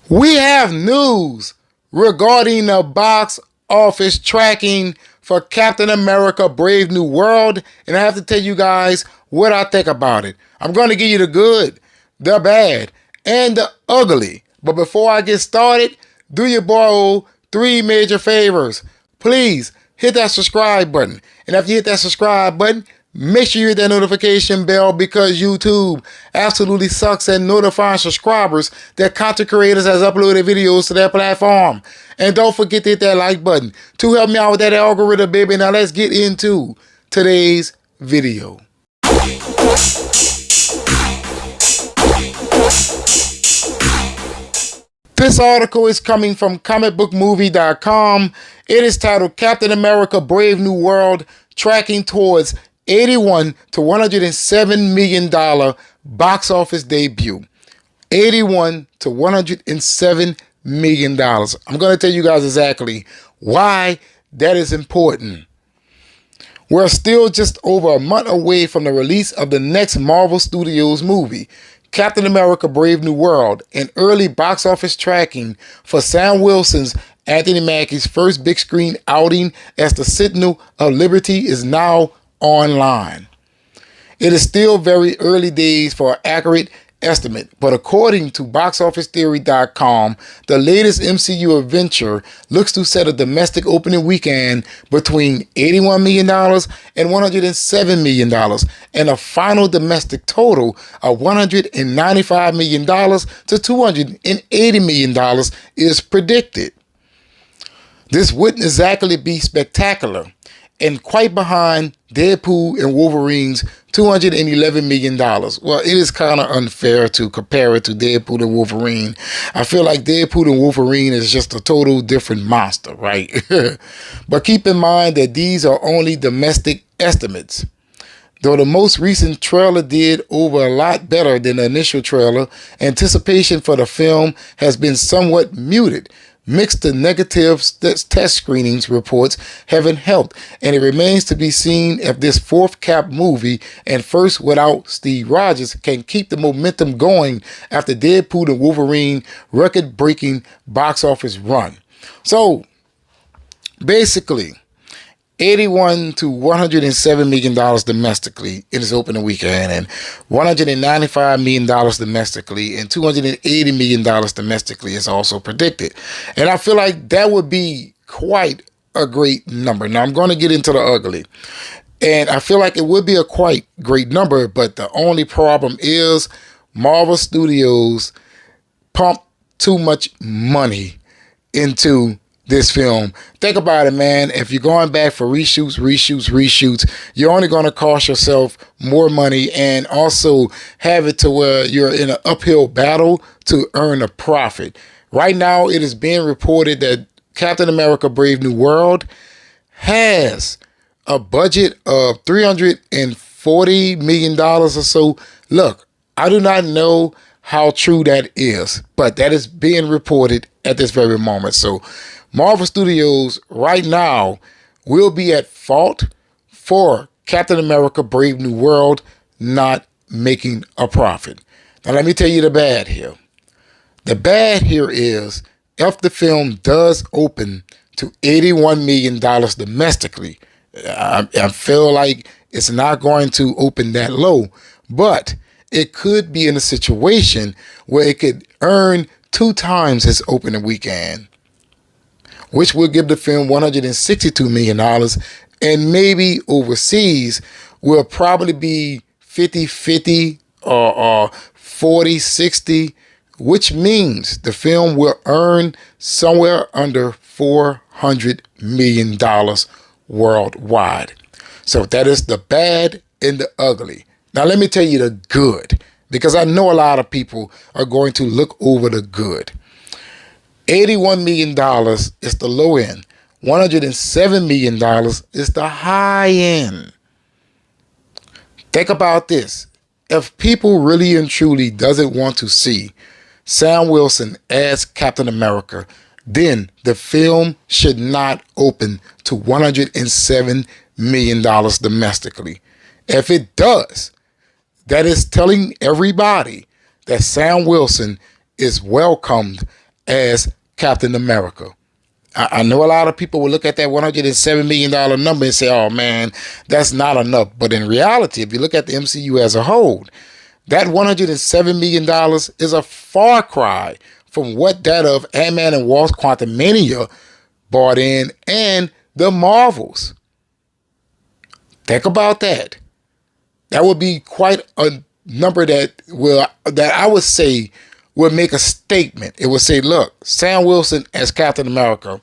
We have news regarding the box office tracking for Captain America Brave New World, and I have to tell you guys what I think about it. I'm going to give you the good, the bad, and the ugly. But before I get started, do your boy three major favors. Please hit that subscribe button. And after you hit that subscribe button, make sure you hit that notification bell because YouTube absolutely sucks at notifying subscribers that content creators has uploaded videos to their platform. And don't forget to hit that like button to help me out with that algorithm, baby. Now let's get into today's video. This article is coming from comicbookmovie.com. It is titled Captain America Brave New World Tracking Towards 81 to $107 million box office debut. 81 to $107 million. I'm going to tell you guys exactly why that is important. We're still just over a month away from the release of the next Marvel Studios movie, Captain America Brave New World, and early box office tracking for Sam Wilson's Anthony Mackie's first big screen outing as the Sentinel of Liberty is now online. It is still very early days for an accurate estimate, but according to BoxOfficeTheory.com, the latest MCU adventure looks to set a domestic opening weekend between $81 million and $107 million, and a final domestic total of $195 million to $280 million is predicted. This wouldn't exactly be spectacular, and quite behind Deadpool and Wolverine's $211 million. Well, it is kind of unfair to compare it to Deadpool and Wolverine. I feel like Deadpool and Wolverine is just a total different monster, right? But keep in mind that these are only domestic estimates. Though the most recent trailer did over a lot better than the initial trailer, anticipation for the film has been somewhat muted. Mixed to negative test screenings reports haven't helped, and it remains to be seen if this fourth Cap movie and first without Steve Rogers can keep the momentum going after Deadpool and Wolverine record-breaking box office run. So, basically, $81 to $107 million domestically in its opening weekend, and $195 million domestically, and $280 million domestically is also predicted. And I feel like that would be quite a great number. Now, I'm going to get into the ugly. And I feel like it would be a quite great number, but the only problem is Marvel Studios pump too much money into this film. Think about it, man. If you're going back for reshoots, you're only going to cost yourself more money and also have it to where you're in an uphill battle to earn a profit. Right now, it is being reported that Captain America Brave New World has a budget of $340 million or so. Look, I do not know how true that is, but that is being reported at this very moment. So Marvel Studios right now will be at fault for Captain America Brave New World not making a profit. Now let me tell you the bad here. The bad here is if the film does open to $81 million domestically, I feel like it's not going to open that low, but it could be in a situation where it could earn 2 times its opening weekend, which will give the film $162 million, and maybe overseas will probably be 50-50 or 40-60, which means the film will earn somewhere under $400 million worldwide. So that is the bad and the ugly. Now let me tell you the good, because I know a lot of people are going to look over the good. $81 million is the low end. $107 million is the high end. Think about this. If people really and truly doesn't want to see Sam Wilson as Captain America, then the film should not open to $107 million domestically. If it does, that is telling everybody that Sam Wilson is welcomed as Captain America. I know a lot of people will look at that $107 million number and say, oh man, that's not enough. But in reality, if you look at the MCU as a whole, that $107 million is a far cry from what that of Ant-Man and Wasp: Quantumania brought in, and the Marvels. Think about that. That would be quite a number that I would say would make a statement. It would say, look, Sam Wilson as Captain America,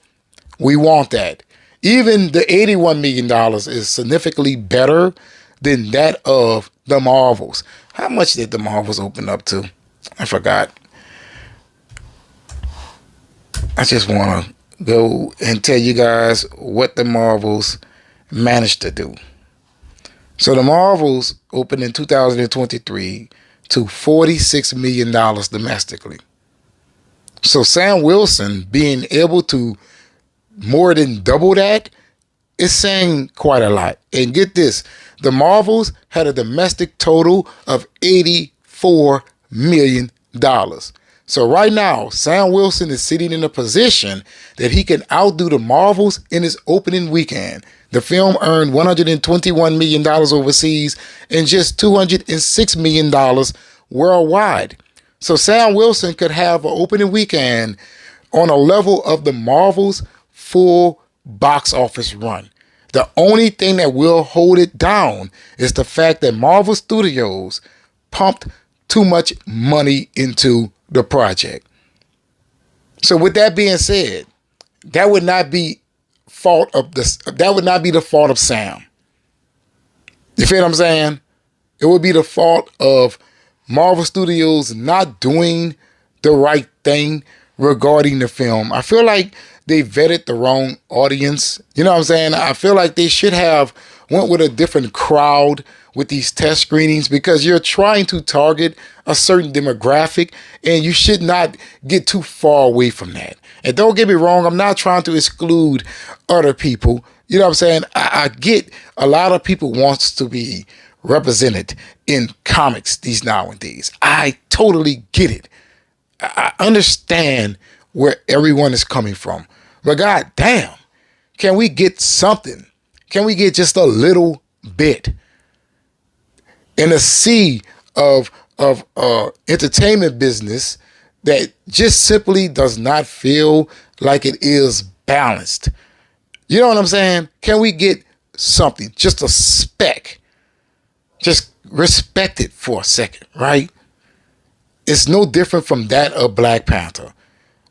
we want that. Even the $81 million is significantly better than that of the Marvels. How much did the Marvels open up to? I forgot. I just want to go and tell you guys what the Marvels managed to do. So the Marvels opened in 2023 to $46 million domestically. So Sam Wilson being able to more than double that is saying quite a lot. And get this, the Marvels had a domestic total of $84 million. So right now, Sam Wilson is sitting in a position that he can outdo the Marvels in his opening weekend. The film earned $121 million overseas and just $206 million worldwide. So Sam Wilson could have an opening weekend on a level of the Marvels' full box office run. The only thing that will hold it down is the fact that Marvel Studios pumped too much money into the project. So with that being said, that would not be the fault of Sam. You feel what I'm saying? It would be the fault of Marvel Studios not doing the right thing regarding the film. I feel like they vetted the wrong audience. You know what I'm saying? I feel like they should have went with a different crowd with these test screenings, because you're trying to target a certain demographic and you should not get too far away from that. And don't get me wrong, I'm not trying to exclude other people. You know what I'm saying? I get a lot of people wants to be represented in comics these nowadays. I totally get it. I understand where everyone is coming from. But god damn, can we get something? Can we get just a little bit? In a sea of entertainment business that just simply does not feel like it is balanced. You know what I'm saying? Can we get something, just a speck? Just respect it for a second, right? It's no different from that of Black Panther.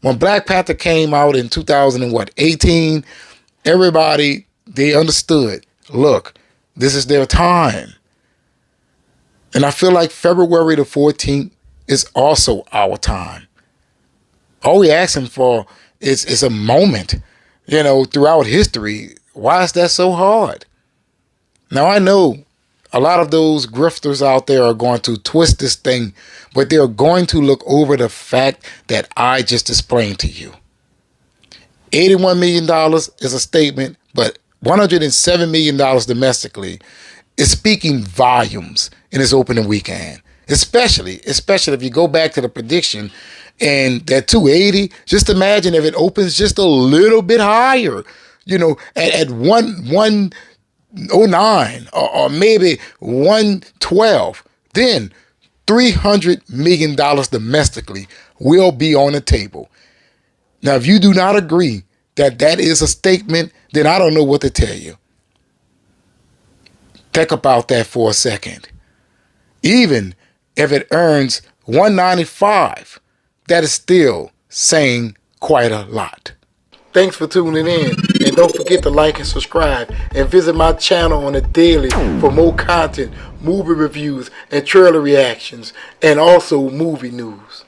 When Black Panther came out in 2018, everybody, they understood, look, this is their time. And I feel like February the 14th is also our time. All we asking for is a moment, you know, throughout history. Why is that so hard? Now, I know a lot of those grifters out there are going to twist this thing, but they're going to look over the fact that I just explained to you. $81 million is a statement, but $107 million domestically is speaking volumes in his opening weekend. Especially if you go back to the prediction and that 280, just imagine if it opens just a little bit higher, you know, at 109 or maybe 112, then $300 million domestically will be on the table. Now, if you do not agree that that is a statement, then I don't know what to tell you. Think about that for a second. Even if it earns 195, that is still saying quite a lot. Thanks for tuning in, and don't forget to like and subscribe, and visit my channel on a daily for more content, movie reviews, and trailer reactions, and also movie news.